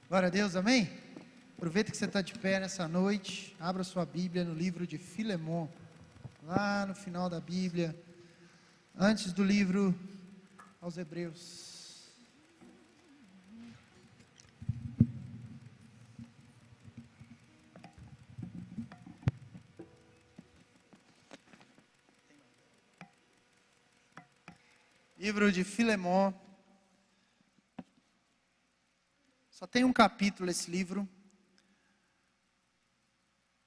Glória a Deus, amém? Aproveita que você está de pé nessa noite, abra sua Bíblia no livro de Filemon, lá no final da Bíblia, antes do livro aos Hebreus. Livro de Filemon. Só tem um capítulo esse livro.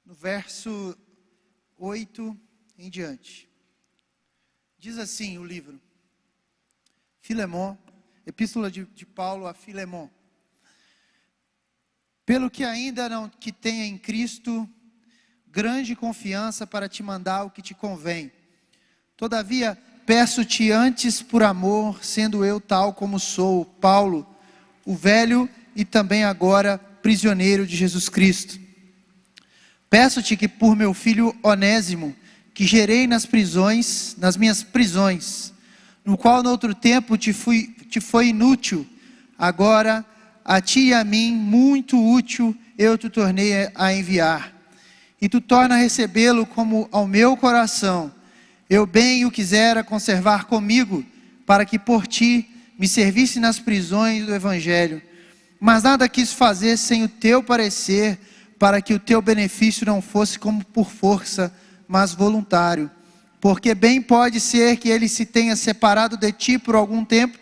No verso 8 em diante. Diz assim o livro. Filemon, epístola de Paulo a Filemon. Pelo que ainda não que tenha em Cristo grande confiança para te mandar o que te convém. Todavia, peço-te antes por amor, sendo eu tal como sou, Paulo, o velho e também agora prisioneiro de Jesus Cristo. Peço-te que por meu filho Onésimo, que gerei nas minhas prisões, no qual no outro tempo te foi inútil, agora a ti e a mim muito útil eu te tornei a enviar. E tu torna a recebê-lo como ao meu coração. Eu bem o quisera conservar comigo, para que por ti me servisse nas prisões do Evangelho. Mas nada quis fazer sem o teu parecer, para que o teu benefício não fosse como por força, mas voluntário. Porque bem pode ser que ele se tenha separado de ti por algum tempo,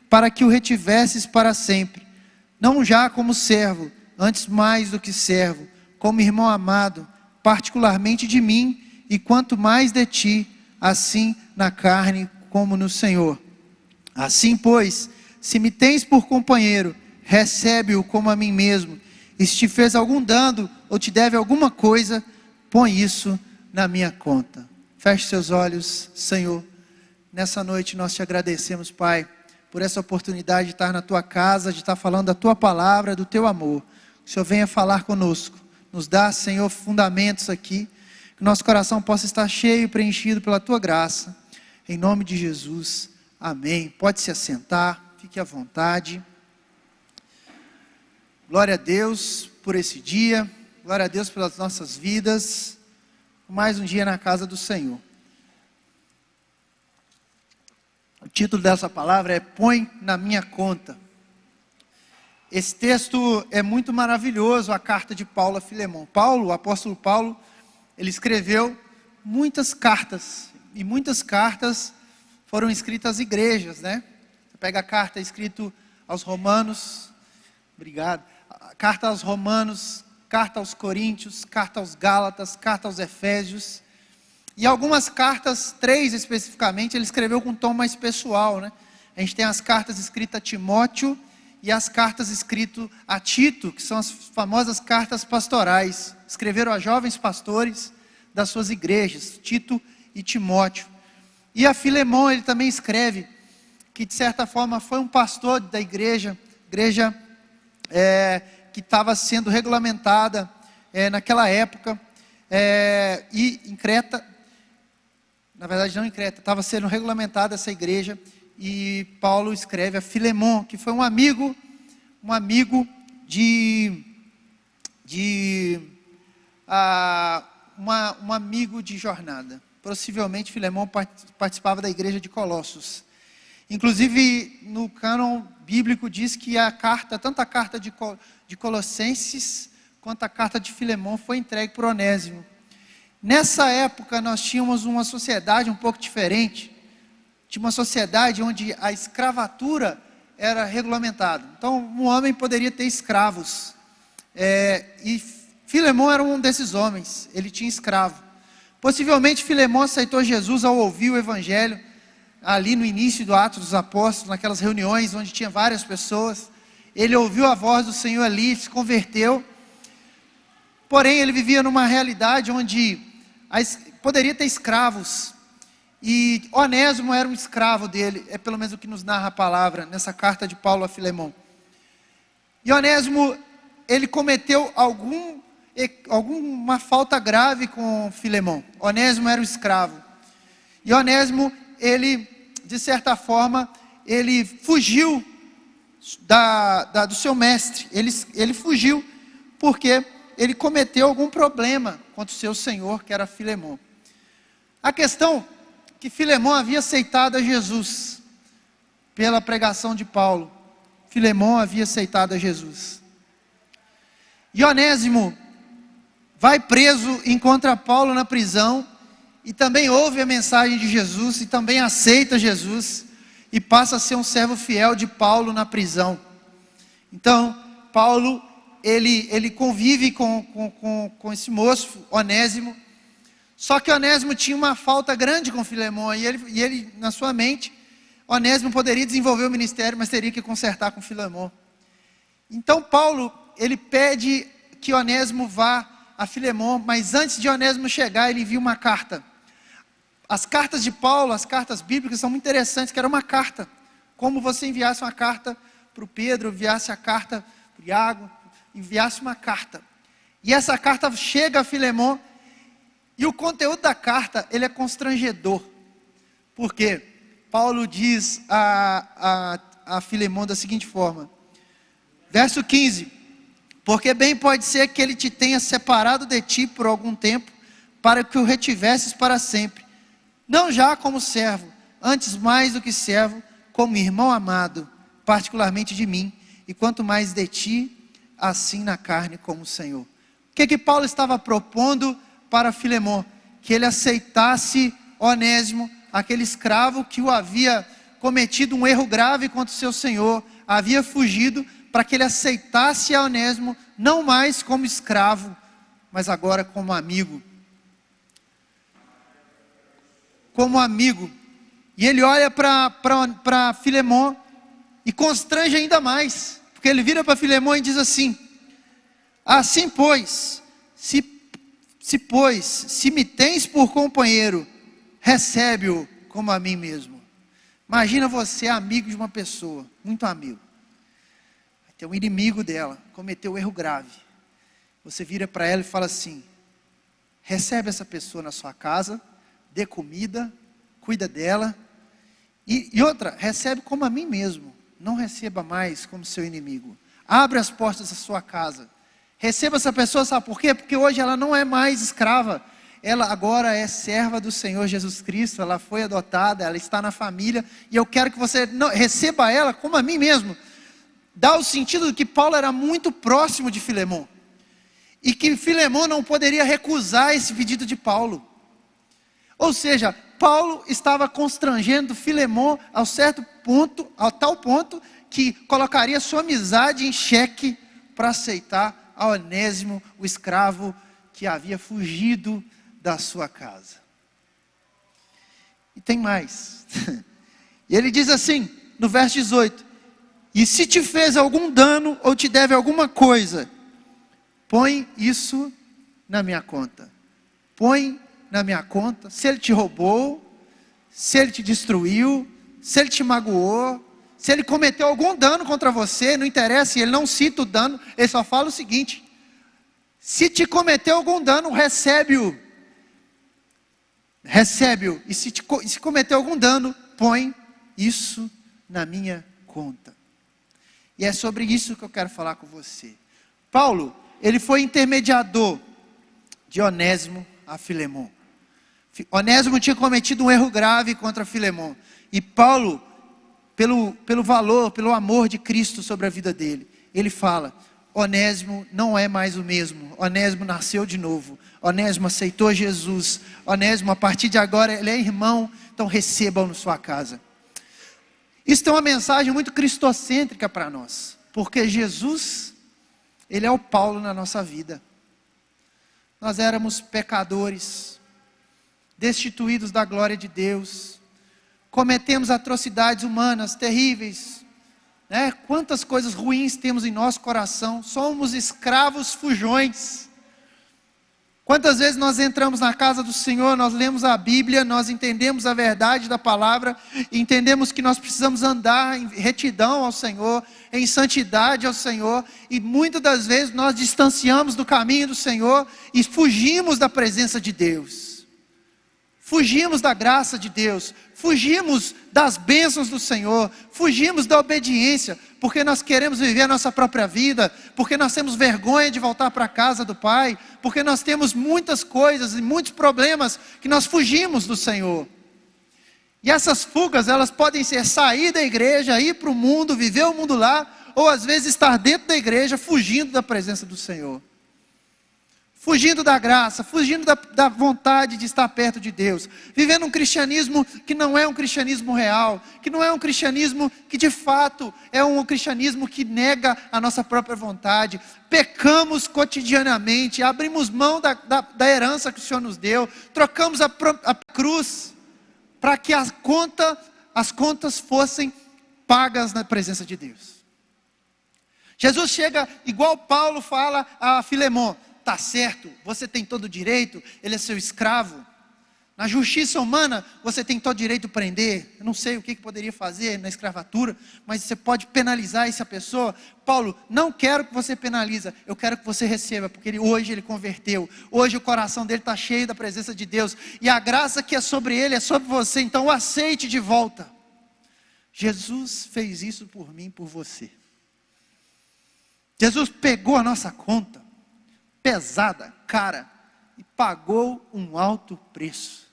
para que o retivesses para sempre. Não já como servo, antes mais do que servo, como irmão amado, particularmente de mim, e quanto mais de ti, assim na carne como no Senhor. Assim, pois, se me tens por companheiro, recebe-o como a mim mesmo, e se te fez algum dano, ou te deve alguma coisa, põe isso na minha conta. Feche seus olhos, Senhor. Nessa noite nós te agradecemos, Pai, por essa oportunidade de estar na tua casa, de estar falando da tua palavra, do teu amor. Que o Senhor venha falar conosco, nos dá, Senhor, fundamentos aqui, que nosso coração possa estar cheio e preenchido pela tua graça, em nome de Jesus, amém. Pode se assentar, fique à vontade. Glória a Deus por esse dia, glória a Deus pelas nossas vidas, mais um dia na casa do Senhor. O título dessa palavra é Põe na minha conta. Esse texto é muito maravilhoso, a carta de Paulo a Filemon. Paulo, o apóstolo Paulo, ele escreveu muitas cartas, e muitas cartas foram escritas às igrejas, né? Você pega a carta escrita aos Romanos, obrigado, carta aos Romanos, carta aos Coríntios, carta aos Gálatas, carta aos Efésios, e algumas cartas, 3 especificamente, ele escreveu com um tom mais pessoal, né? A gente tem as cartas escritas a Timóteo, e as cartas escritas a Tito, que são as famosas cartas pastorais, escreveram a jovens pastores das suas igrejas, Tito e Timóteo. E a Filemon, ele também escreve, que de certa forma foi um pastor da igreja que estava sendo regulamentada naquela época, e em Creta, na verdade não em Creta, estava sendo regulamentada essa igreja, e Paulo escreve a Filemon, que foi um amigo um amigo de jornada. Possivelmente Filemon participava da igreja de Colossos. Inclusive no cânon bíblico diz que tanto a carta de Colossenses quanto a carta de Filemon foi entregue por Onésimo. Nessa época nós tínhamos uma sociedade um pouco diferente. Tinha uma sociedade onde a escravatura era regulamentada. Então um homem poderia ter escravos. E Filemon era um desses homens, ele tinha escravo. Possivelmente Filemon aceitou Jesus ao ouvir o Evangelho, ali no início do Atos dos Apóstolos, naquelas reuniões onde tinha várias pessoas. Ele ouviu a voz do Senhor ali, se converteu. Porém ele vivia numa realidade onde poderia ter escravos. E Onésimo era um escravo dele, é pelo menos o que nos narra a palavra, nessa carta de Paulo a Filemon. E Onésimo, ele cometeu alguma falta grave com Filemon. Onésimo era um escravo. E Onésimo, ele, de certa forma, ele fugiu do seu mestre. Ele fugiu porque ele cometeu algum problema contra o seu senhor, que era Filemon. A questão é que Filemon havia aceitado a Jesus pela pregação de Paulo. Filemon havia aceitado a Jesus. E Onésimo vai preso, encontra Paulo na prisão, e também ouve a mensagem de Jesus, e também aceita Jesus, e passa a ser um servo fiel de Paulo na prisão. Então, Paulo, ele convive com esse moço, Onésimo, só que Onésimo tinha uma falta grande com Filemon, e ele, na sua mente, Onésimo poderia desenvolver o ministério, mas teria que consertar com Filemon. Então, Paulo, ele pede que Onésimo vá a Filemon, mas antes de Onésimo chegar, ele envia uma carta. As cartas de Paulo, as cartas bíblicas são muito interessantes, que era uma carta, como você enviasse uma carta para o Pedro, enviasse a carta para o Iago, enviasse uma carta. E essa carta chega a Filemon, e o conteúdo da carta, ele é constrangedor, porque Paulo diz a Filemon da seguinte forma, verso 15, porque bem pode ser que ele te tenha separado de ti por algum tempo, para que o retivesses para sempre, não já como servo, antes mais do que servo, como irmão amado, particularmente de mim, e quanto mais de ti, assim na carne como o Senhor. O que Paulo estava propondo para Filemon? Que ele aceitasse Onésimo, aquele escravo que o havia cometido um erro grave contra o seu senhor, havia fugido, para que ele aceitasse a Onésimo, não mais como escravo, mas agora como amigo. Como amigo. E ele olha para Filemon e constrange ainda mais, porque ele vira para Filemon e diz assim, assim pois, se me tens por companheiro, recebe-o como a mim mesmo. Imagina você amigo de uma pessoa, muito amigo. Tem um inimigo dela, cometeu um erro grave. Você vira para ela e fala assim, recebe essa pessoa na sua casa, dê comida, cuida dela. E outra, recebe como a mim mesmo. Não receba mais como seu inimigo. Abre as portas da sua casa. Receba essa pessoa, sabe por quê? Porque hoje ela não é mais escrava. Ela agora é serva do Senhor Jesus Cristo. Ela foi adotada, ela está na família. E eu quero que você receba ela como a mim mesmo. Dá o sentido de que Paulo era muito próximo de Filemon. E que Filemon não poderia recusar esse pedido de Paulo. Ou seja, Paulo estava constrangendo Filemon ao tal ponto que colocaria sua amizade em xeque para aceitar a Onésimo, o escravo que havia fugido da sua casa. E tem mais. E ele diz assim, no verso 18, e se te fez algum dano ou te deve alguma coisa, põe isso na minha conta. Põe na minha conta, se ele te roubou, se ele te destruiu, se ele te magoou, se ele cometeu algum dano contra você, não interessa, ele não cita o dano, ele só fala o seguinte, se te cometeu algum dano, recebe-o, e se cometeu algum dano, põe isso na minha conta. E é sobre isso que eu quero falar com você. Paulo, ele foi intermediador de Onésimo a Filemon. Onésimo tinha cometido um erro grave contra Filemon. E Paulo, pelo valor, pelo amor de Cristo sobre a vida dele, ele fala, Onésimo não é mais o mesmo. Onésimo nasceu de novo. Onésimo aceitou Jesus. Onésimo, a partir de agora, ele é irmão. Então receba-o na sua casa. Isso é uma mensagem muito cristocêntrica para nós. Porque Jesus, ele é o Paulo na nossa vida. Nós éramos pecadores, destituídos da glória de Deus, cometemos atrocidades humanas terríveis, né? Quantas coisas ruins temos em nosso coração, somos escravos fujões. Quantas vezes nós entramos na casa do Senhor, nós lemos a Bíblia, nós entendemos a verdade da palavra, entendemos que nós precisamos andar em retidão ao Senhor, em santidade ao Senhor, e muitas das vezes nós distanciamos do caminho do Senhor e fugimos da presença de Deus. Fugimos da graça de Deus, fugimos das bênçãos do Senhor, fugimos da obediência, porque nós queremos viver a nossa própria vida, porque nós temos vergonha de voltar para a casa do Pai, porque nós temos muitas coisas e muitos problemas que nós fugimos do Senhor. E essas fugas, elas podem ser sair da igreja, ir para o mundo, viver o mundo lá, ou às vezes estar dentro da igreja, fugindo da presença do Senhor. Fugindo da graça, fugindo da vontade de estar perto de Deus, vivendo um cristianismo que não é um cristianismo real, que não é um cristianismo que de fato é um cristianismo que nega a nossa própria vontade. Pecamos cotidianamente, abrimos mão da herança que o Senhor nos deu, trocamos a cruz para que as contas fossem pagas na presença de Deus. Jesus chega, igual Paulo fala a Filemon: está certo, você tem todo o direito, ele é seu escravo. Na justiça humana, você tem todo o direito de prender. Eu não sei o que poderia fazer na escravatura, mas você pode penalizar essa pessoa. Paulo, não quero que você penalize, eu quero que você receba, porque hoje ele converteu, hoje o coração dele está cheio da presença de Deus, e a graça que é sobre ele é sobre você, então o aceite de volta. Jesus fez isso por mim, por você. Jesus pegou a nossa conta pesada, cara, e pagou um alto preço.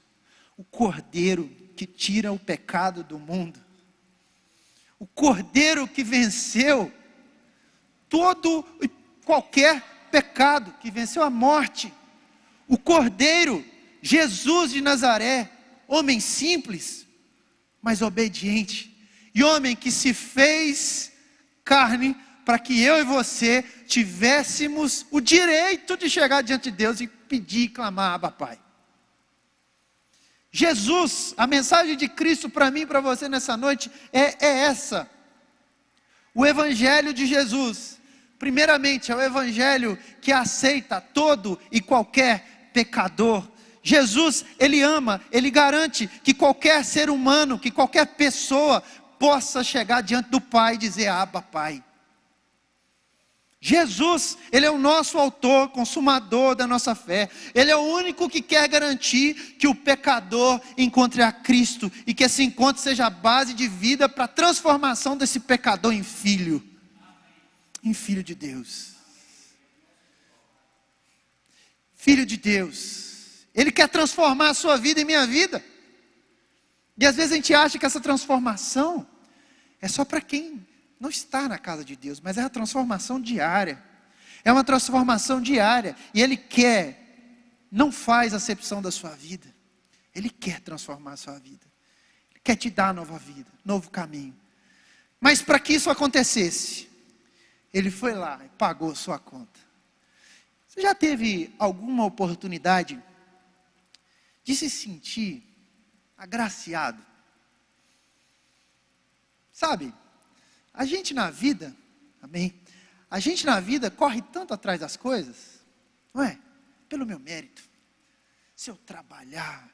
O Cordeiro que tira o pecado do mundo, o Cordeiro que venceu todo e qualquer pecado, que venceu a morte, o Cordeiro, Jesus de Nazaré, homem simples, mas obediente, e homem que se fez carne, para que eu e você tivéssemos o direito de chegar diante de Deus e pedir e clamar: Abba, Pai. Jesus, a mensagem de Cristo para mim e para você nessa noite é essa. O Evangelho de Jesus, primeiramente, é o Evangelho que aceita todo e qualquer pecador. Jesus, Ele ama, Ele garante que qualquer ser humano, que qualquer pessoa possa chegar diante do Pai e dizer: Abba, Pai. Jesus, Ele é o nosso autor, consumador da nossa fé. Ele é o único que quer garantir que o pecador encontre a Cristo, e que esse encontro seja a base de vida para a transformação desse pecador em filho de Deus. Filho de Deus. Ele quer transformar a sua vida e minha vida. E às vezes a gente acha que essa transformação é só para quem não está na casa de Deus, mas é a transformação diária. É uma transformação diária. E Ele não faz acepção da sua vida. Ele quer transformar a sua vida. Ele quer te dar nova vida, novo caminho. Mas para que isso acontecesse, Ele foi lá e pagou sua conta. Você já teve alguma oportunidade de se sentir agraciado? Sabe, a gente na vida, amém? A gente na vida corre tanto atrás das coisas, não é? Pelo meu mérito. Se eu trabalhar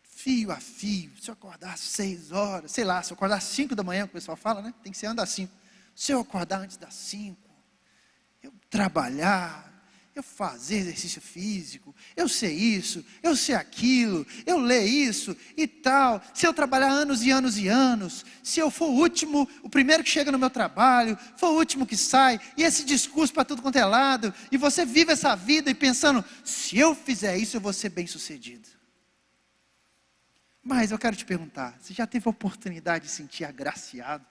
fio a fio, se eu acordar às 6 horas, sei lá, se eu acordar às 5 da manhã, que o pessoal fala, né? Tem que ser antes das 5. Se eu acordar antes das 5, eu trabalhar, eu fazer exercício físico, eu sei isso, eu sei aquilo, eu ler isso e tal. Se eu trabalhar anos e anos e anos, se eu for o último, o primeiro que chega no meu trabalho, for o último que sai, e esse discurso para tudo quanto é lado, e você vive essa vida e pensando: se eu fizer isso, eu vou ser bem sucedido. Mas eu quero te perguntar, você já teve a oportunidade de se sentir agraciado?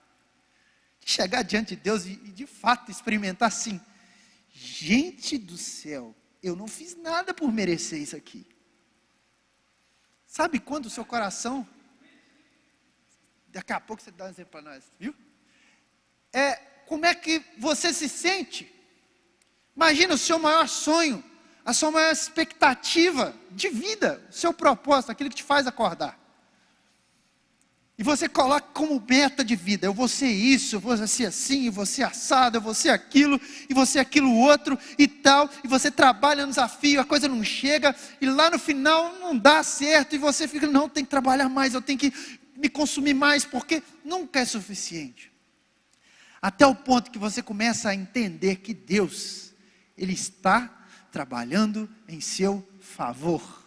De chegar diante de Deus e de fato experimentar assim: gente do céu, eu não fiz nada por merecer isso aqui. Sabe quando o seu coração, daqui a pouco você dá um exemplo para nós, viu? Como é que você se sente? Imagina o seu maior sonho, a sua maior expectativa de vida, o seu propósito, aquilo que te faz acordar. E você coloca como meta de vida: eu vou ser isso, eu vou ser assim, eu vou ser assado, eu vou ser aquilo, e você aquilo outro e tal. E você trabalha no desafio, a coisa não chega, e lá no final não dá certo, e você fica: não, tem que trabalhar mais, eu tenho que me consumir mais, porque nunca é suficiente. Até o ponto que você começa a entender que Deus, Ele está trabalhando em seu favor.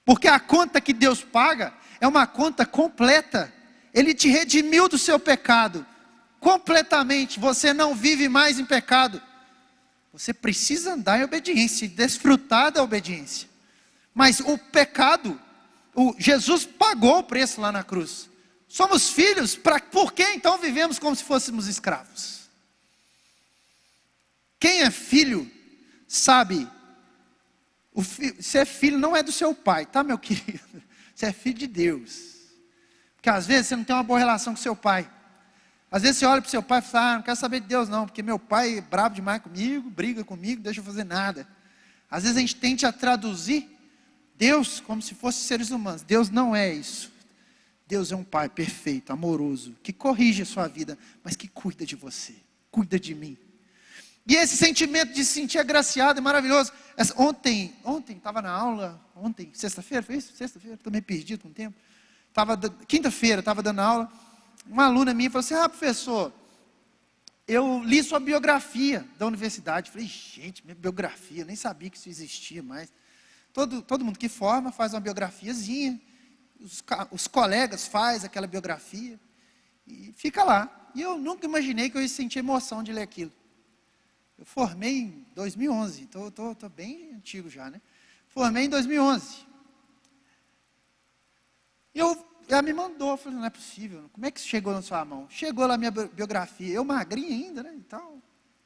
Porque a conta que Deus paga é uma conta completa. Ele te redimiu do seu pecado completamente. Você não vive mais em pecado. Você precisa andar em obediência e desfrutar da obediência. Mas o pecado, Jesus pagou o preço lá na cruz. Somos filhos, por que então vivemos como se fôssemos escravos? Quem é filho, sabe, ser filho não é do seu pai, tá, meu querido? Você é filho de Deus. Porque às vezes você não tem uma boa relação com seu pai. Às vezes você olha para o seu pai e fala, não quero saber de Deus não, porque meu pai é bravo demais comigo, briga comigo, não deixa eu fazer nada. Às vezes a gente tende a traduzir Deus como se fosse seres humanos. Deus não é isso. Deus é um pai perfeito, amoroso, que corrige a sua vida, mas que cuida de você, cuida de mim. E esse sentimento de se sentir agraciado é maravilhoso. Ontem estava na aula, sexta-feira, foi isso? Sexta-feira, estou meio perdido com o tempo. Quinta-feira, estava dando aula, uma aluna minha falou assim, professor, eu li sua biografia da universidade. Falei, gente, minha biografia, nem sabia que isso existia mais. Todo mundo que forma faz uma biografiazinha, os colegas fazem aquela biografia, e fica lá. E eu nunca imaginei que eu ia sentir emoção de ler aquilo. Eu formei em 2011, estou bem antigo já, né? Formei em 2011. E ela me mandou, eu falei, não é possível, como é que isso chegou na sua mão? Chegou lá a minha biografia, eu magrinho ainda, né?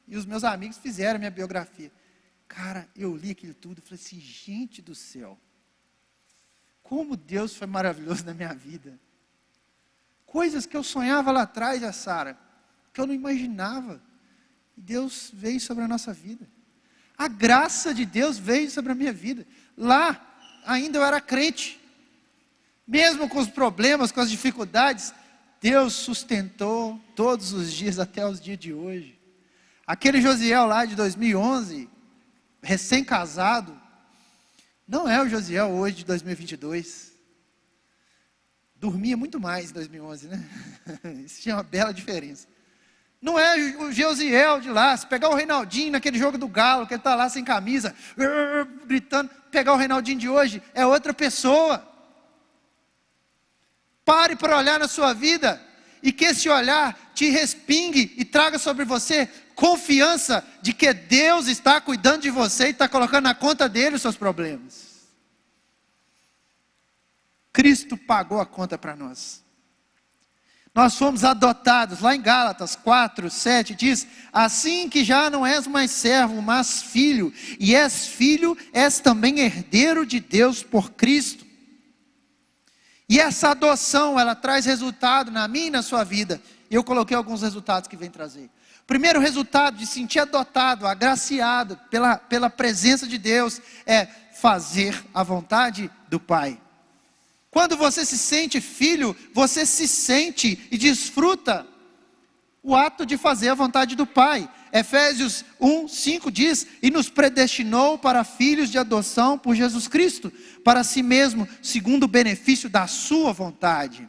E os meus amigos fizeram a minha biografia. Cara, eu li aquilo tudo e falei assim, gente do céu, como Deus foi maravilhoso na minha vida. Coisas que eu sonhava lá atrás, a Sara, que eu não imaginava. E Deus veio sobre a nossa vida. A graça de Deus veio sobre a minha vida. Lá, ainda eu era crente. Mesmo com os problemas, com as dificuldades, Deus sustentou todos os dias, até os dias de hoje. Aquele Josiel lá de 2011, recém-casado, não é o Josiel hoje de 2022. Dormia muito mais em 2011, né? Isso tinha uma bela diferença. Não é o Josiel de lá. Se pegar o Reinaldinho naquele jogo do Galo, que ele está lá sem camisa, gritando, pegar o Reinaldinho de hoje, é outra pessoa. Pare para olhar na sua vida, e que esse olhar te respingue e traga sobre você confiança de que Deus está cuidando de você e está colocando na conta dele os seus problemas. Cristo pagou a conta para nós. Nós fomos adotados, lá em Gálatas 4, 7 diz, assim que já não és mais servo, mas filho, e és filho, és também herdeiro de Deus por Cristo. E essa adoção, ela traz resultado na minha e na sua vida. Eu coloquei alguns resultados que vem trazer. Primeiro resultado de sentir adotado, agraciado pela presença de Deus, é fazer a vontade do Pai. Quando você se sente filho, você se sente e desfruta o ato de fazer a vontade do Pai. Efésios 1, 5 diz, e nos predestinou para filhos de adoção por Jesus Cristo, para si mesmo, segundo o benefício da sua vontade.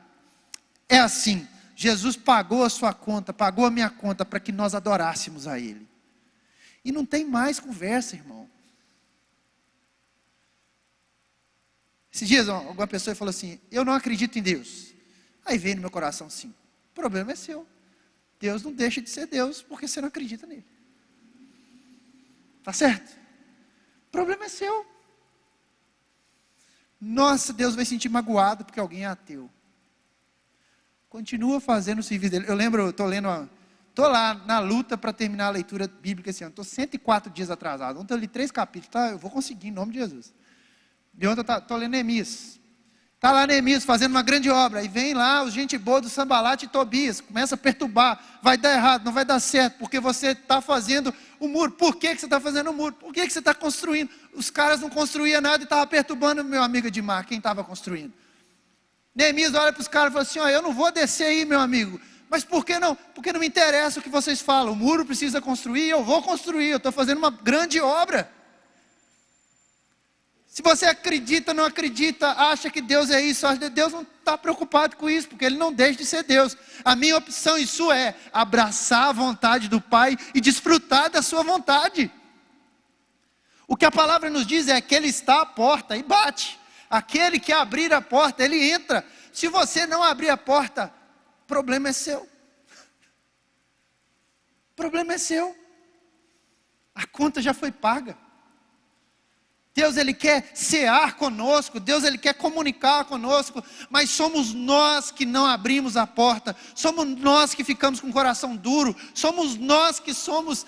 É assim, Jesus pagou a sua conta, pagou a minha conta, para que nós adorássemos a Ele. E não tem mais conversa, irmão. Esses dias, alguma pessoa falou assim, eu não acredito em Deus. Aí veio no meu coração, sim, o problema é seu. Deus não deixa de ser Deus, porque você não acredita nele. Tá certo? O problema é seu. Nossa, Deus vai se sentir magoado, porque alguém é ateu. Continua fazendo o serviço dele. Eu lembro, estou lá na luta para terminar a leitura bíblica esse ano. Estou 104 dias atrasado. Ontem eu li 3 capítulos, tá? Eu vou conseguir, em nome de Jesus. E ontem eu estou lendo Neemias. Está lá Neemias fazendo uma grande obra. E vem lá os gente boa do Sambalate e Tobias. Começa a perturbar. Vai dar errado, não vai dar certo. Porque você está fazendo o muro. Por que você está fazendo o muro? Por que você está construindo? Os caras não construíam nada e estavam perturbando meu amigo Edmar. Quem estava construindo? Neemias olha para os caras e fala assim, eu não vou descer aí, meu amigo. Mas por que não? Porque não me interessa o que vocês falam. O muro precisa construir, eu vou construir. Eu estou fazendo uma grande obra. Se você acredita, não acredita, acha que Deus é isso, acha que Deus não está preocupado com isso, porque Ele não deixa de ser Deus. A minha opção e sua é abraçar a vontade do Pai e desfrutar da sua vontade. O que a palavra nos diz é que Ele está à porta e bate. Aquele que abrir a porta, ele entra. Se você não abrir a porta, o problema é seu. O problema é seu. A conta já foi paga. Deus, Ele quer cear conosco, Deus, Ele quer comunicar conosco, mas somos nós que não abrimos a porta, somos nós que ficamos com o coração duro, somos nós que somos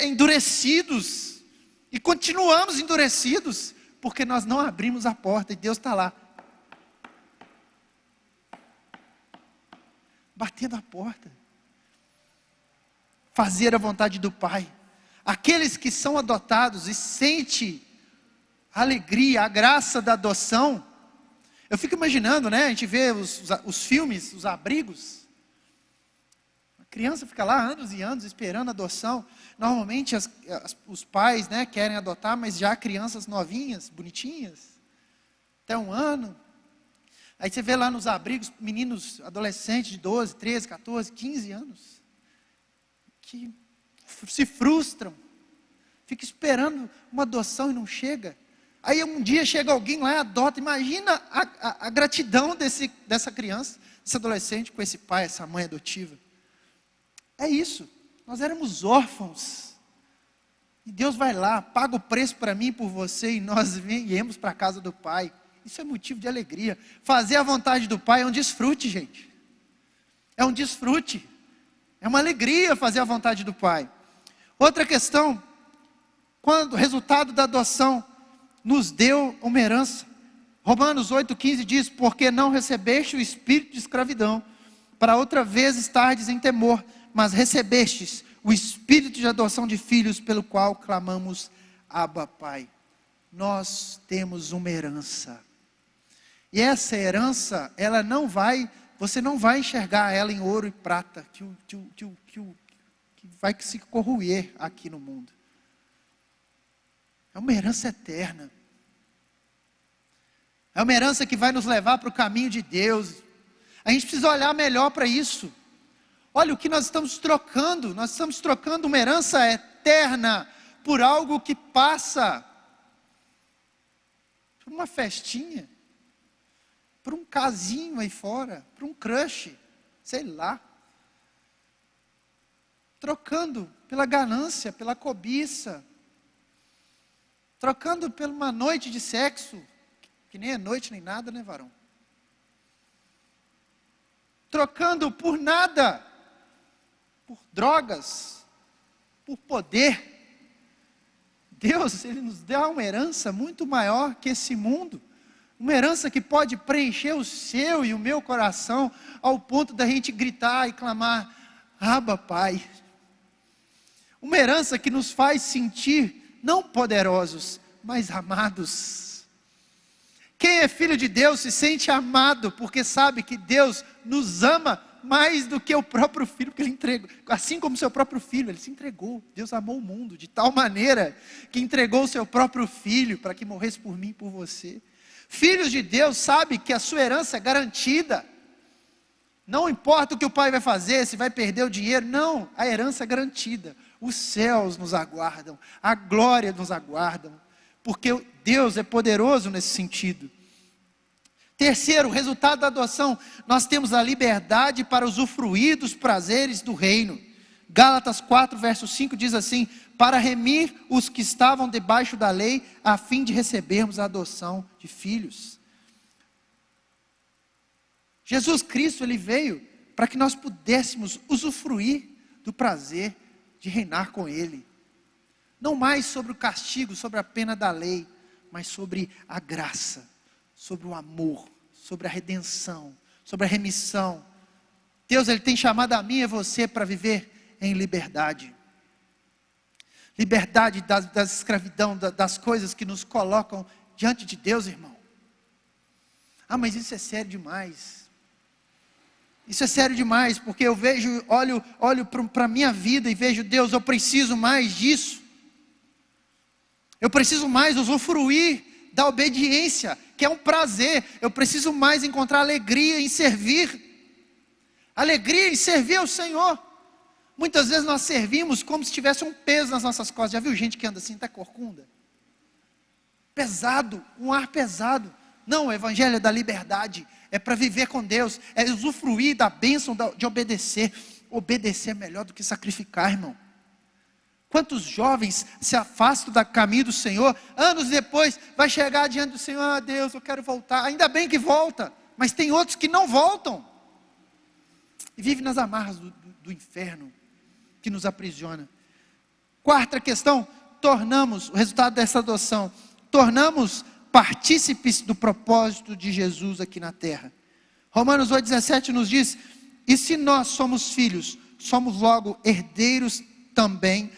endurecidos, e continuamos endurecidos, porque nós não abrimos a porta, e Deus está lá, batendo a porta. Fazer a vontade do Pai. Aqueles que são adotados e sentem a alegria, a graça da adoção. Eu fico imaginando, né? A gente vê os filmes, os abrigos. A criança fica lá anos e anos esperando a adoção. Normalmente os pais, né, querem adotar, mas já crianças novinhas, bonitinhas, até 1 ano. Aí você vê lá nos abrigos meninos adolescentes de 12, 13, 14, 15 anos, que se frustram, fica esperando uma adoção e não chega. Aí um dia chega alguém lá e adota. Imagina a gratidão dessa criança, desse adolescente com esse pai, essa mãe adotiva. É isso, nós éramos órfãos, e Deus vai lá, paga o preço para mim e por você, e nós viemos para a casa do Pai. Isso é motivo de alegria. Fazer a vontade do Pai é um desfrute, gente. É um desfrute. É uma alegria fazer a vontade do Pai. Outra questão, quando o resultado da adoção nos deu uma herança. Romanos 8,15 diz: porque não recebeste o espírito de escravidão, para outra vez estardes em temor, mas recebestes o espírito de adoção de filhos, pelo qual clamamos, Abba, Pai. Nós temos uma herança. E essa herança, você não vai enxergar ela em ouro e prata, que vai se corroer aqui no mundo. É uma herança eterna. É uma herança que vai nos levar para o caminho de Deus. A gente precisa olhar melhor para isso. Olha o que nós estamos trocando. Nós estamos trocando uma herança eterna por algo que passa. Por uma festinha. Por um casinho aí fora. Por um crush. Sei lá. Trocando pela ganância, pela cobiça. Trocando por uma noite de sexo, que nem é noite nem nada, né, varão? Trocando por nada, por drogas, por poder. Deus, Ele nos dá uma herança muito maior que esse mundo. Uma herança que pode preencher o seu e o meu coração, ao ponto da gente gritar e clamar, Abba, Pai. Uma herança que nos faz sentir não poderosos, mas amados. Quem é filho de Deus se sente amado, porque sabe que Deus nos ama mais do que o próprio filho que Ele entregou. Assim como o seu próprio filho, Ele se entregou. Deus amou o mundo de tal maneira que entregou o seu próprio filho para que morresse por mim e por você. Filhos de Deus sabem que a sua herança é garantida. Não importa o que o pai vai fazer, se vai perder o dinheiro, não, a herança é garantida. Os céus nos aguardam, a glória nos aguardam, porque Deus é poderoso nesse sentido. Terceiro, o resultado da adoção, nós temos a liberdade para usufruir dos prazeres do reino. Gálatas 4, verso 5 diz assim: para remir os que estavam debaixo da lei, a fim de recebermos a adoção de filhos. Jesus Cristo, Ele veio para que nós pudéssemos usufruir do prazer de reinar com Ele. Não mais sobre o castigo, sobre a pena da lei, mas sobre a graça, sobre o amor, sobre a redenção, sobre a remissão. Deus, Ele tem chamado a mim e a você para viver em liberdade. Liberdade da escravidão, das coisas que nos colocam diante de Deus, irmão. Ah, mas isso é sério demais. Isso é sério demais, porque eu olho para a minha vida e vejo, Deus, eu preciso mais disso. Eu preciso mais usufruir da obediência, que é um prazer. Eu preciso mais encontrar alegria em servir. Alegria em servir ao Senhor. Muitas vezes nós servimos como se tivesse um peso nas nossas costas. Já viu gente que anda assim, está corcunda? Pesado, um ar pesado. Não, o evangelho é da liberdade, é para viver com Deus, é usufruir da bênção de obedecer. Obedecer é melhor do que sacrificar, irmão. Quantos jovens se afastam do caminho do Senhor, anos depois, vai chegar diante do Senhor, ah Deus, eu quero voltar, ainda bem que volta, mas tem outros que não voltam, e vivem nas amarras do inferno, que nos aprisiona. Quarta questão, o resultado dessa adoção, tornamos partícipes do propósito de Jesus aqui na terra. Romanos 8,17 nos diz, e se nós somos filhos, somos logo herdeiros também,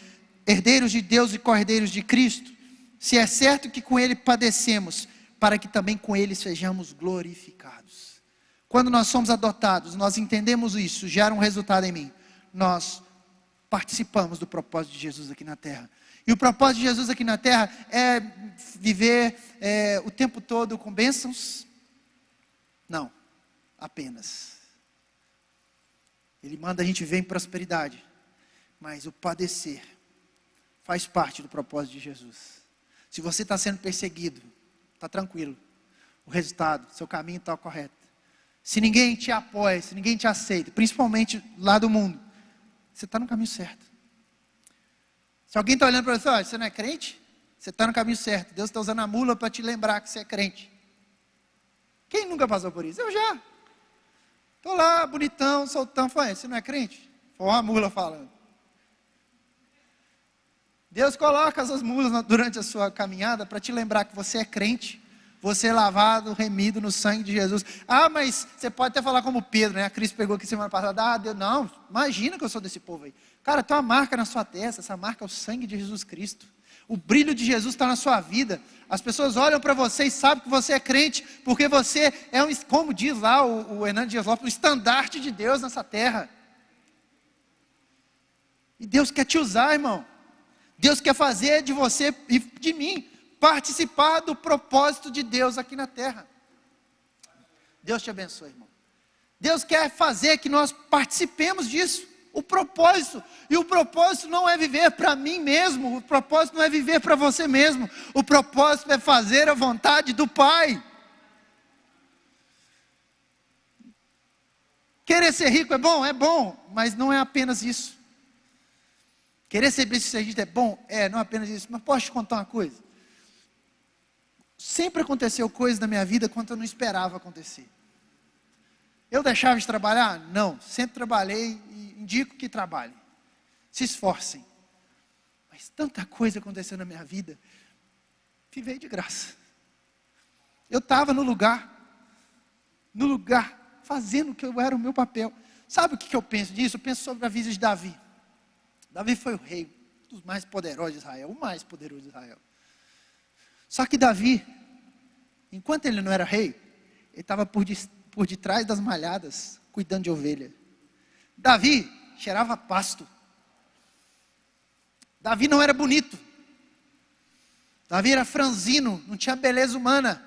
herdeiros de Deus e co-herdeiros de Cristo, se é certo que com Ele padecemos, para que também com Ele sejamos glorificados. Quando nós somos adotados, nós entendemos isso, gera um resultado em mim, nós participamos do propósito de Jesus aqui na terra. E o propósito de Jesus aqui na terra é viver o tempo todo com bênçãos? Não, apenas. Ele manda a gente viver em prosperidade, mas o padecer faz parte do propósito de Jesus. Se você está sendo perseguido, está tranquilo, o resultado, seu caminho está correto. Se ninguém te apoia, se ninguém te aceita, principalmente lá do mundo, você está no caminho certo. Se alguém está olhando para você, você não é crente? Você está no caminho certo. Deus está usando a mula para te lembrar que você é crente. Quem nunca passou por isso? Eu já. Estou lá, bonitão, soltão, falando, você não é crente? Foi uma mula falando. Deus coloca essas mulas durante a sua caminhada para te lembrar que você é crente. Você é lavado, remido no sangue de Jesus. Ah, mas você pode até falar como Pedro, né? A Cris pegou aqui semana passada. Ah, Deus, não, imagina que eu sou desse povo aí. Cara, tem uma marca na sua testa. Essa marca é o sangue de Jesus Cristo. O brilho de Jesus está na sua vida. As pessoas olham para você e sabem que você é crente, porque você é, como diz lá o Hernandes Dias Lopes, o estandarte de Deus nessa terra. E Deus quer te usar, irmão. Deus quer fazer de você e de mim participar do propósito de Deus aqui na terra. Deus te abençoe, irmão. Deus quer fazer que nós participemos disso. O propósito. E o propósito não é viver para mim mesmo. O propósito não é viver para você mesmo. O propósito é fazer a vontade do Pai. Querer ser rico é bom, mas não é apenas isso. Querer ser bem-sucedido é bom? Não é apenas isso. Mas posso te contar uma coisa? Sempre aconteceu coisas na minha vida quando eu não esperava acontecer. Eu deixava de trabalhar? Não, sempre trabalhei e indico que trabalhem. Se esforcem. Mas tanta coisa aconteceu na minha vida, que veio de graça. Eu estava no lugar, fazendo o que era o meu papel. Sabe o que eu penso disso? Eu penso sobre a vida de Davi. Davi foi o rei, um dos mais poderosos de Israel, o mais poderoso de Israel. Só que Davi, enquanto ele não era rei, ele estava por detrás das malhadas, cuidando de ovelha. Davi cheirava pasto. Davi não era bonito. Davi era franzino, não tinha beleza humana.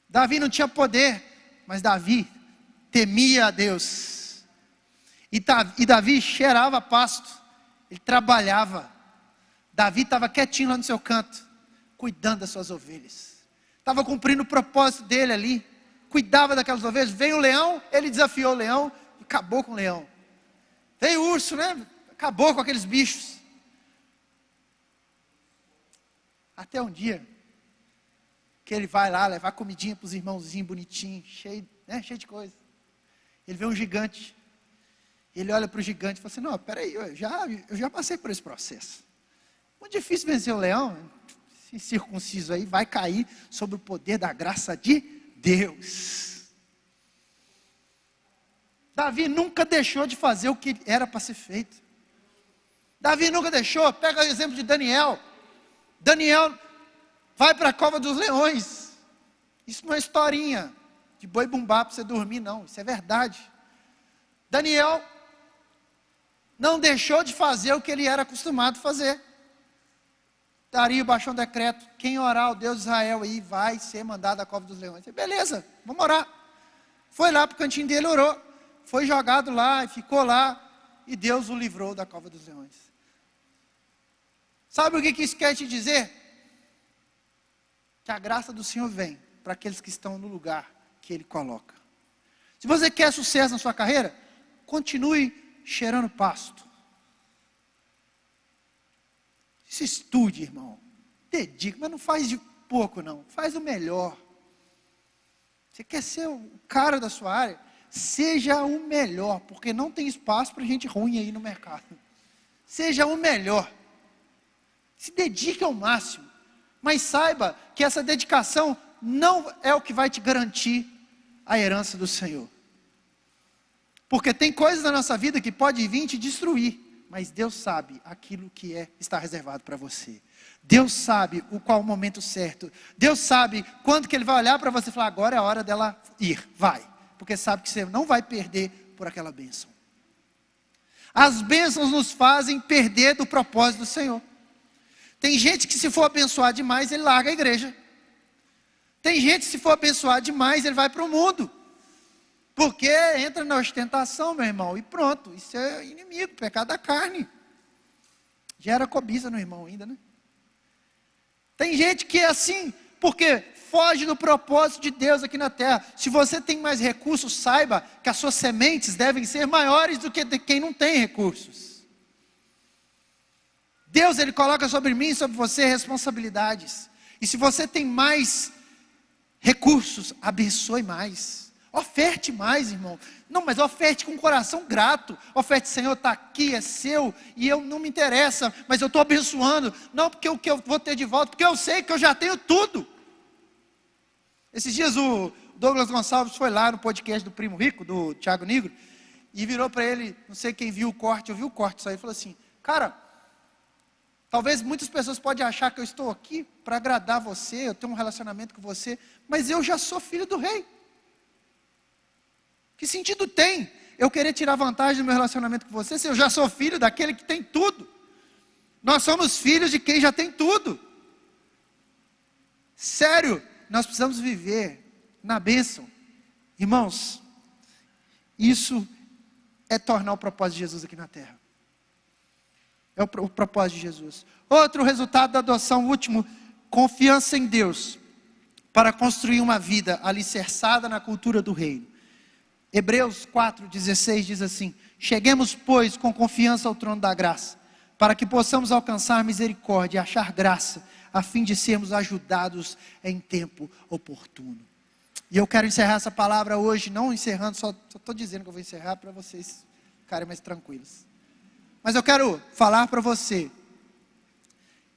Davi não tinha poder, mas Davi temia a Deus. E Davi cheirava pasto, ele trabalhava. Davi estava quietinho lá no seu canto, cuidando das suas ovelhas. Estava cumprindo o propósito dele ali. Cuidava daquelas ovelhas. Veio o leão, ele desafiou o leão e acabou com o leão. Veio o urso, né? Acabou com aqueles bichos. Até um dia que ele vai lá levar comidinha para os irmãozinhos bonitinhos, cheio de coisa. Ele vê um gigante. Ele olha para o gigante e fala assim, não, peraí, eu já passei por esse processo. Muito difícil vencer o leão. Esse circunciso aí vai cair sob o poder da graça de Deus. Davi nunca deixou de fazer o que era para ser feito. Davi nunca deixou. Pega o exemplo de Daniel. Daniel vai para a cova dos leões. Isso não é historinha de boi bumbá para você dormir, não. Isso é verdade. Daniel não deixou de fazer o que ele era acostumado a fazer. Dario baixou um decreto, quem orar ao Deus de Israel aí vai ser mandado à cova dos leões. Beleza, vamos orar. Foi lá para o cantinho dele, orou. Foi jogado lá e ficou lá. E Deus o livrou da cova dos leões. Sabe o que isso quer te dizer? Que a graça do Senhor vem para aqueles que estão no lugar que Ele coloca. Se você quer sucesso na sua carreira, continue cheirando pasto. Se estude, irmão. Dedique, mas não faz de pouco não, faz o melhor. Você quer ser o cara da sua área? Seja o melhor, porque não tem espaço para gente ruim aí no mercado. Seja o melhor. Se dedique ao máximo. Mas saiba que essa dedicação não é o que vai te garantir a herança do Senhor. Porque tem coisas na nossa vida que pode vir te destruir. Mas Deus sabe aquilo que está reservado para você. Deus sabe qual o momento certo. Deus sabe quando que Ele vai olhar para você e falar, agora é a hora dela ir, vai. Porque sabe que você não vai perder por aquela bênção. As bênçãos nos fazem perder do propósito do Senhor. Tem gente que se for abençoar demais, ele larga a igreja. Tem gente que se for abençoar demais, ele vai para o mundo. Porque entra na ostentação, meu irmão, e pronto. Isso é inimigo, pecado da carne. Gera cobiça no irmão ainda, né? Tem gente que é assim, porque foge do propósito de Deus aqui na terra. Se você tem mais recursos, saiba que as suas sementes devem ser maiores do que de quem não tem recursos. Deus, Ele coloca sobre mim e sobre você responsabilidades. E se você tem mais recursos, abençoe mais. Oferte mais, irmão. Não, mas oferte com um coração grato. Oferte, Senhor, está aqui, é seu. E eu não me interessa, mas eu estou abençoando. Não porque o que eu vou ter de volta, porque eu sei que eu já tenho tudo. Esses dias o Douglas Gonçalves foi lá no podcast do Primo Rico, do Thiago Nigro. E virou para ele, não sei quem viu o corte, eu vi o corte, só ele falou assim, cara, talvez muitas pessoas podem achar que eu estou aqui para agradar você, eu tenho um relacionamento com você, mas eu já sou filho do rei. Que sentido tem eu querer tirar vantagem do meu relacionamento com você, se eu já sou filho daquele que tem tudo? Nós somos filhos de quem já tem tudo. Sério, nós precisamos viver na bênção. Irmãos, isso é tornar o propósito de Jesus aqui na terra. É o propósito de Jesus. Outro resultado da adoção, último, confiança em Deus, para construir uma vida alicerçada na cultura do reino. Hebreus 4,16 diz assim, cheguemos, pois, com confiança ao trono da graça, para que possamos alcançar misericórdia e achar graça, a fim de sermos ajudados em tempo oportuno. E eu quero encerrar essa palavra hoje, não encerrando, só estou dizendo que eu vou encerrar para vocês ficarem mais tranquilos. Mas eu quero falar para você,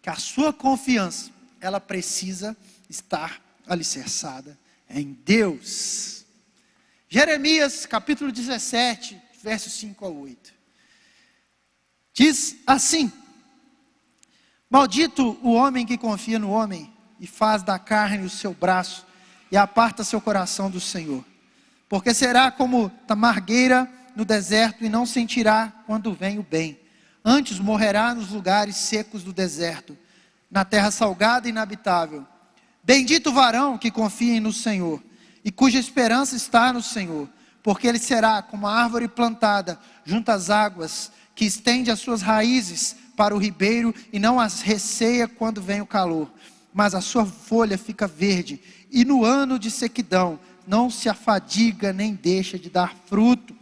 que a sua confiança, ela precisa estar alicerçada em Deus. Jeremias capítulo 17, versos 5 a 8. Diz assim, maldito o homem que confia no homem, e faz da carne o seu braço, e aparta seu coração do Senhor. Porque será como tamargueira no deserto, e não sentirá quando vem o bem. Antes morrerá nos lugares secos do deserto, na terra salgada e inabitável. Bendito o varão que confia no Senhor, e cuja esperança está no Senhor, porque ele será como a árvore plantada junto às águas, que estende as suas raízes para o ribeiro, e não as receia quando vem o calor, mas a sua folha fica verde, e no ano de sequidão não se afadiga nem deixa de dar fruto.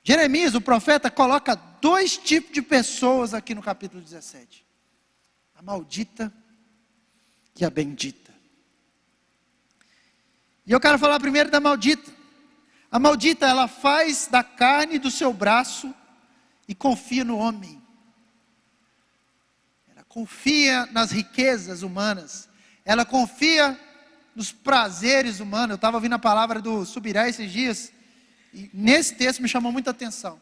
Jeremias, o profeta, coloca dois tipos de pessoas aqui no capítulo 17. A maldita e a bendita. E eu quero falar primeiro da maldita. A maldita, ela faz da carne do seu braço e confia no homem. Ela confia nas riquezas humanas. Ela confia nos prazeres humanos. Eu estava ouvindo a palavra do Subirá esses dias. E nesse texto me chamou muita atenção.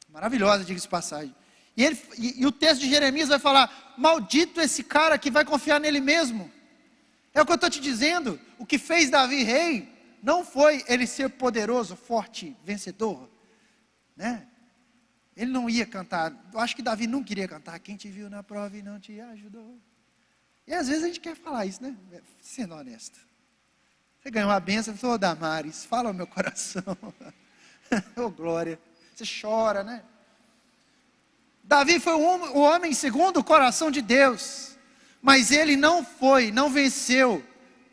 Maravilhosa, diga-se de passagem. E o texto de Jeremias vai falar, maldito esse cara que vai confiar nele mesmo. É o que eu estou te dizendo. O que fez Davi rei, não foi ele ser poderoso, forte, vencedor. Né? Ele não ia cantar. Eu acho que Davi não queria cantar. Quem te viu na prova e não te ajudou. E às vezes a gente quer falar isso, né? Sendo honesto. Você ganhou uma bênção, falou, Damares, fala ao meu coração. Ô glória. Você chora, né? Davi foi o homem segundo o coração de Deus. Mas ele não venceu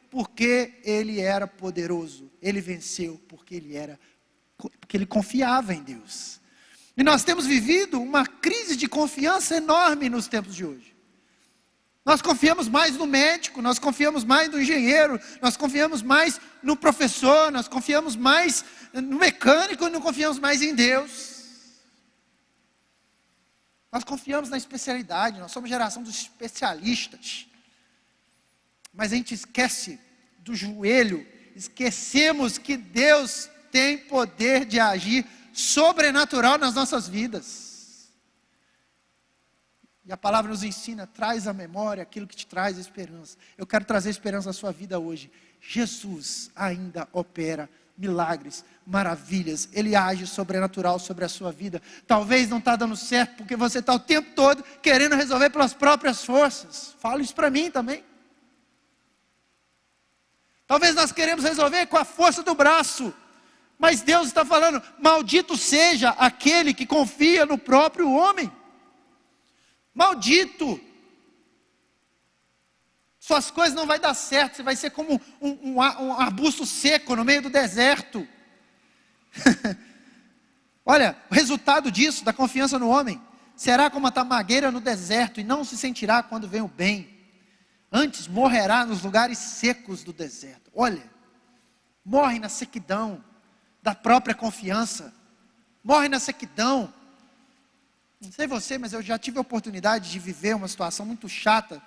porque ele era poderoso. Ele venceu porque ele confiava em Deus. E nós temos vivido uma crise de confiança enorme nos tempos de hoje. Nós confiamos mais no médico, nós confiamos mais no engenheiro, nós confiamos mais no professor, nós confiamos mais no mecânico e não confiamos mais em Deus. Nós confiamos na especialidade, nós somos geração dos especialistas. Mas a gente esquece do joelho, esquecemos que Deus tem poder de agir sobrenatural nas nossas vidas. E a palavra nos ensina, traz à memória aquilo que te traz esperança. Eu quero trazer esperança à sua vida hoje. Jesus ainda opera milagres, maravilhas. Ele age sobrenatural sobre a sua vida. Talvez não está dando certo, porque você está o tempo todo querendo resolver pelas próprias forças. Fala isso para mim também. Talvez nós queremos resolver com a força do braço. Mas Deus está falando, maldito seja aquele que confia no próprio homem. Maldito. Suas coisas não vai dar certo. Você vai ser como um arbusto seco no meio do deserto. Olha, o resultado disso, da confiança no homem, será como a tamagueira no deserto, e não se sentirá quando vem o bem. Antes morrerá nos lugares secos do deserto. Olha, morre na sequidão da própria confiança. Morre na sequidão. Não sei você, mas eu já tive a oportunidade de viver uma situação muito chata.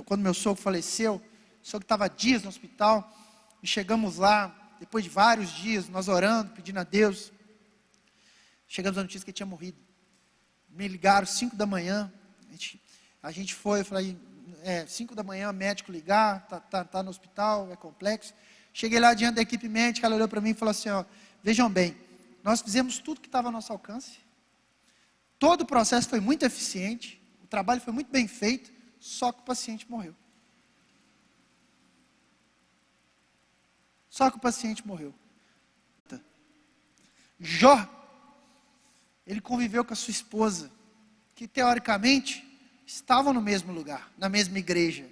Quando meu sogro faleceu, o sogro estava dias no hospital, e chegamos lá, depois de vários dias, nós orando, pedindo a Deus, chegamos à notícia que ele tinha morrido. Me ligaram 5 da manhã, a gente foi, eu falei, 5 da manhã, médico ligar, tá no hospital, é complexo. Cheguei lá diante da equipe médica, ela olhou para mim e falou assim, vejam bem, nós fizemos tudo que estava ao nosso alcance, todo o processo foi muito eficiente, o trabalho foi muito bem feito, só que o paciente morreu. Só que o paciente morreu. Jó, ele conviveu com a sua esposa, que teoricamente estavam no mesmo lugar, na mesma igreja.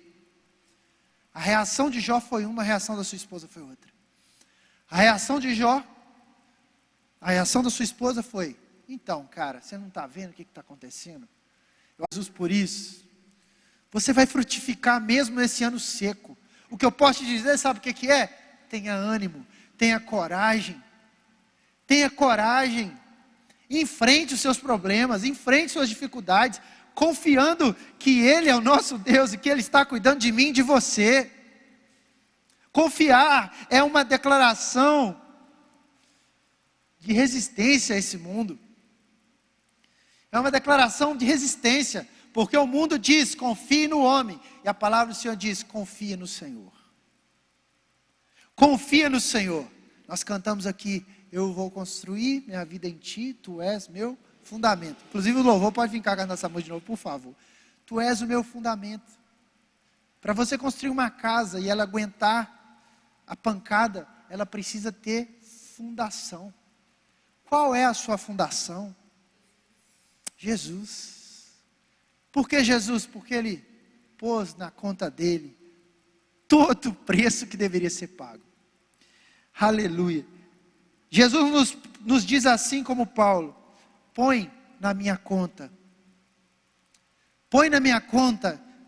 A reação de Jó foi uma, a reação da sua esposa foi outra. A reação da sua esposa foi, então, cara, você não está vendo o que está acontecendo? Eu Jesus por isso. Você vai frutificar mesmo nesse ano seco. O que eu posso te dizer, sabe o que é? Tenha ânimo, tenha coragem. Tenha coragem. Enfrente os seus problemas, enfrente suas dificuldades, confiando que Ele é o nosso Deus e que Ele está cuidando de mim e de você. Confiar é uma declaração de resistência a esse mundo. É uma declaração de resistência, porque o mundo diz, confie no homem, e a palavra do Senhor diz, confia no Senhor. Confia no Senhor. Nós cantamos aqui, eu vou construir minha vida em ti, tu és meu fundamento. Inclusive o louvor pode vir cá cantar essa música de novo, por favor. Tu és o meu fundamento. Para você construir uma casa e ela aguentar a pancada, ela precisa ter fundação. Qual é a sua fundação? Jesus. Por que Jesus? Porque Ele pôs na conta dele todo o preço que deveria ser pago. Aleluia. Jesus nos diz assim como Paulo, põe na minha conta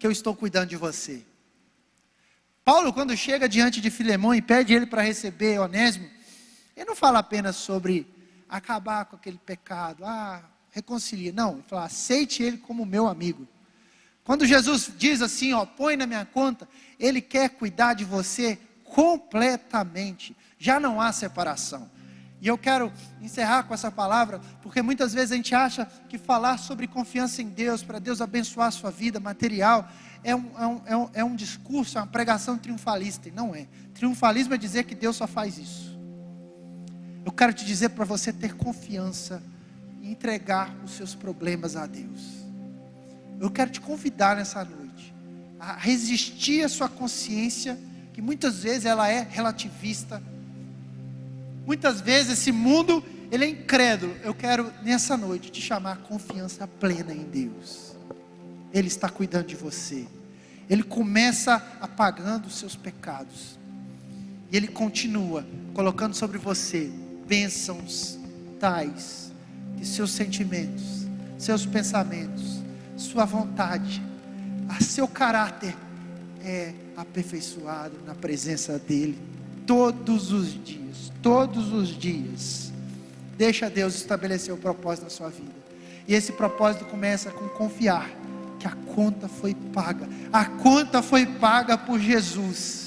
que eu estou cuidando de você. Paulo, quando chega diante de Filemão e pede ele para receber Onésimo, ele não fala apenas sobre acabar com aquele pecado, reconcilia, não, ele fala, aceite ele como meu amigo. Quando Jesus diz assim, põe na minha conta, Ele quer cuidar de você completamente, já não há separação. E eu quero encerrar com essa palavra, porque muitas vezes a gente acha que falar sobre confiança em Deus, para Deus abençoar a sua vida material, é um discurso, é uma pregação triunfalista, e não é. Triunfalismo é dizer que Deus só faz isso. Eu quero te dizer para você ter confiança e entregar os seus problemas a Deus. Eu quero te convidar nessa noite a resistir à sua consciência, que muitas vezes ela é relativista. Muitas vezes esse mundo, ele é incrédulo. Eu quero nessa noite te chamar a confiança plena em Deus. Ele está cuidando de você. Ele começa apagando os seus pecados. E Ele continua colocando sobre você bênçãos tais que seus sentimentos, seus pensamentos, sua vontade, seu caráter é aperfeiçoado na presença dEle todos os dias, todos os dias. Deixa Deus estabelecer o propósito na sua vida. E esse propósito começa com confiar que a conta foi paga. A conta foi paga por Jesus.